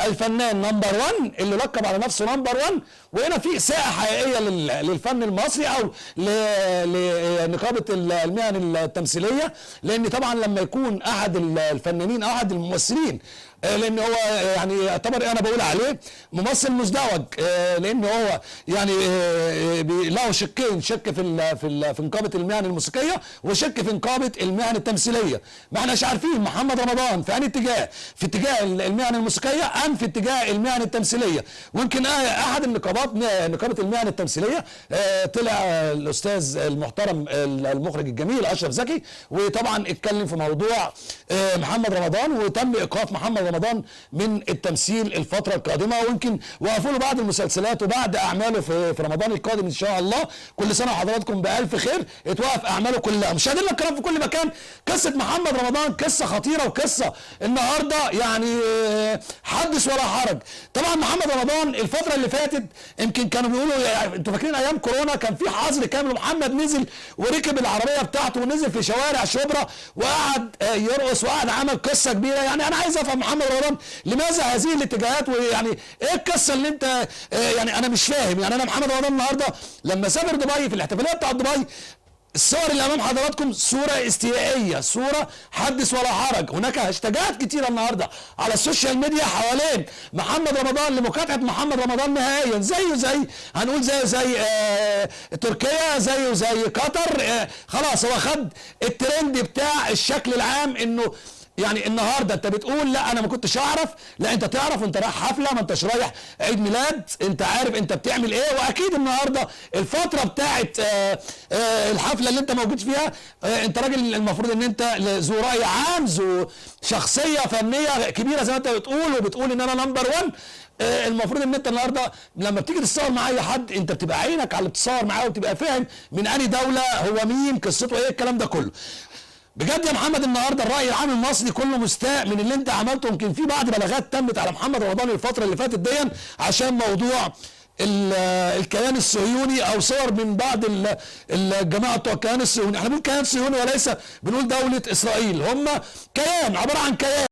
الفنان نمبر 1 اللي لقب على نفسه نمبر 1. وهنا في اساءه حقيقيه للفن المصري او لنقابه المهن التمثيليه، لان طبعا لما يكون احد الفنانين او احد الممثلين، لان هو يعني يعتبر انا بقول عليه ممثل مزدوج، لان هو يعني له شقين، شق في نقابه المهن الموسيقيه وشق في نقابه المهن التمثيليه. ما احناش عارفين محمد رمضان في انهي اتجاه، في اتجاه المهن الموسيقيه ام في اتجاه المهن التمثيليه. ويمكن احد النقابات، نقابه المهن التمثيليه، طلع الاستاذ المحترم المخرج الجميل اشرف زكي، وطبعا اتكلم في موضوع محمد رمضان، وتم ايقاف محمد رمضان من التمثيل الفتره القادمه، ويمكن وقفوا له بعض المسلسلات وبعد اعماله في رمضان القادم ان شاء الله. كل سنه وحضراتكم بالف خير. اتوقف اعماله كلها. مش هدلنا الكلام في كل مكان. قصه محمد رمضان قصه خطيره، وقصه النهارده يعني حدث ولا حرج. طبعا محمد رمضان الفتره اللي فاتت يمكن كانوا بيقولوا، يعني انتوا فاكرين ايام كورونا كان في حظر كامل، ومحمد نزل وركب العربيه بتاعته ونزل في شوارع شبرا وقعد يرقص وقعد عمل قصه كبيره. يعني انا عايز افهم محمد رمضان لماذا هذه الاتجاهات، ويعني ايه القصه اللي انت يعني انا مش فاهم. يعني انا محمد رمضان النهارده لما سافر دبي في الاحتفاليه بتاعت دبي، الصور اللي امام حضراتكم صوره استيائيه، صوره حدث ولا حرج. هناك هاشتاجات كتيره النهارده على السوشيال ميديا حوالين محمد رمضان لمكافحه محمد رمضان نهائيا، زي هنقول زي تركيا، زي قطر. خلاص هو خد الترند بتاع الشكل العام، انه يعني النهارده انت بتقول لا انا ما كنتش اعرف، لا انت تعرف وانت رايح حفله، ما انتش رايح عيد ميلاد، انت عارف انت بتعمل ايه. واكيد النهارده الفتره بتاعت الحفله اللي انت موجود فيها، انت راجل المفروض ان انت ذو راي عام، ذو شخصيه فنيه كبيره زي ما انت بتقول ان انا نمبر 1. المفروض ان انت النهارده لما بتيجي تتصور مع اي حد انت بتبقى عينك على اللي بتتصور معاه، وتبقى فاهم من انهي دوله هو، مين قصته ايه، الكلام ده كله. بجد يا محمد النهارده الراي العام المصري كله مستاء من اللي انت عملته. يمكن في بعض بلاغات تمت على محمد رمضان الفتره اللي فاتت دي عشان موضوع الكيان الصهيوني، او صور من بعض الجماعه بتوع الكيان الصهيوني. احنا بنقول كيان صهيوني وليس بنقول دوله اسرائيل، هم كيان عباره عن كيان.